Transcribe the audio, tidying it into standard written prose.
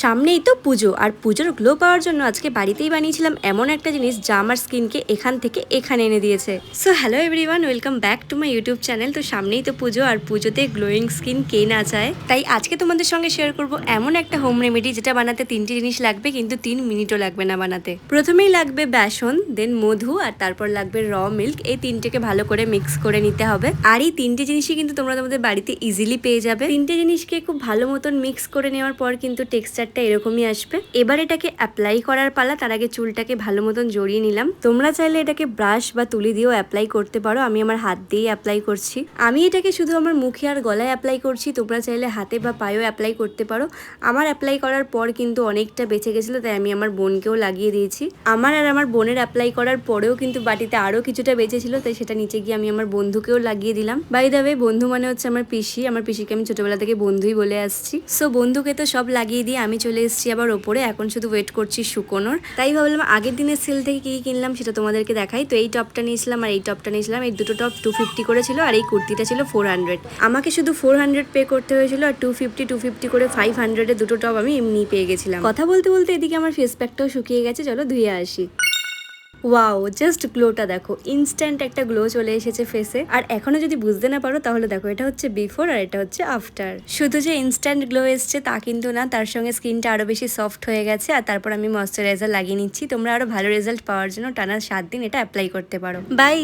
সামনেই তো পুজো, আর পুজোর গ্লো পাওয়ার জন্য আজকে বাড়িতেই বানিয়েছিলাম এমন একটা জিনিস যা আমার স্কিনকে এখান থেকে এখানে এনে দিয়েছে। So hello everyone, welcome back to my YouTube channel. তো সামনেই তো পুজো, আর পুজোতে গ্লোয়িং স্কিন কে না চায়। তাই আজকে তোমাদের সঙ্গে শেয়ার করব এমন একটা হোম রেমেডি যেটা বানাতে 3টি জিনিস লাগবে, কিন্তু 3 মিনিটও লাগবে না বানাতে। প্রথমেই লাগবে বেসন, দেন মধু, আর তারপর লাগবে র মিল্ক। এই তিনটেকে ভালো করে মিক্স করে নিতে হবে। আর এই 3টে জিনিসই কিন্তু তোমরা তোমাদের বাড়িতে ইজিলি পেয়ে যাবে। 3টে জিনিসকে খুব ভালো মতন মিক্স করে নেওয়ার পর কিন্তু টেক্সচারটা এরকমই আসবে। এবার এটাকে অ্যাপ্লাই করার পালা। তার আগে চুলটাকে ভালো মতন জড়িয়ে নিলাম। তোমরা চাইলে এটাকে ব্রাশ বা তুলি দিয়েও অ্যাপ্লাই করতে পারো। আমি আমার হাত দিয়েই অ্যাপ্লাই করছি। আমি এটাকে শুধু আমার মুখে আর গলায় অ্যাপ্লাই করছি। তোমরা চাইলে হাতে বা পায়েও অ্যাপ্লাই করতে পারো। আমার অ্যাপ্লাই করার পর কিন্তু অনেকটা বেঁচে গেছিলো, তাই আমি আমার বোনকেও লাগিয়ে দিয়েছি। আমার আর আমার বোনের অ্যাপ্লাই করার পরেও কিন্তু বাটিতে আরও কিছুটা বেঁচেছিল, তাই সেটা নিচে গিয়ে আমি আমার বন্ধুকেও লাগিয়ে দিলাম। বাই দ্য ওয়ে, বন্ধু মানে হচ্ছে আমার পিসি। আমার পিসিকে আমি ছোটবেলা থেকে বন্ধুই বলে আসছি। সো বন্ধুকে তো সব লাগিয়ে দিয়ে আমি চলে এসেছি আবার ওপরে। এখন শুধু ওয়েট করছি শুকোনোর। তাই ভাবলাম আগের দিনের সেল থেকে কি কিনলাম সেটা তোমাদেরকে দেখাই। তো এই টপটা নিয়েছিলাম আর এই টপটা নিয়েছিলাম। এই দুটো টপ 250 করেছিল, আর এই কুর্তিটা ছিল 400। আমাকে শুধু 400 পে করতে হয়েছিল, আর 250 করে 500 দুটো টপ আমি এমনি পেয়ে গেছিলাম। কথা বলতে বলতে এদিকে আমার ফেস প্যাকটাও শুকিয়ে গেছে। চলো ধুয়ে আসি। ওয়াও, জাস্ট গ্লোটা দেখো, ইনস্ট্যান্ট একটা গ্লো চলে এসেছে ফেসে। আর এখনো যদি বুঝতে না পারো তাহলে দেখো, এটা হচ্ছে বিফোর আর এটা হচ্ছে আফটার। শুধু যে ইনস্ট্যান্ট গ্লো এসছে তা কিন্তু না, তার সঙ্গে স্কিনটা আরো বেশি সফট হয়ে গেছে। আর তারপর আমি ময়শ্চারাইজার লাগিয়ে নিচ্ছি। তোমরা আরো ভালো রেজাল্ট পাওয়ার জন্য টানা 7 দিন এটা অ্যাপ্লাই করতে পারো। বাই।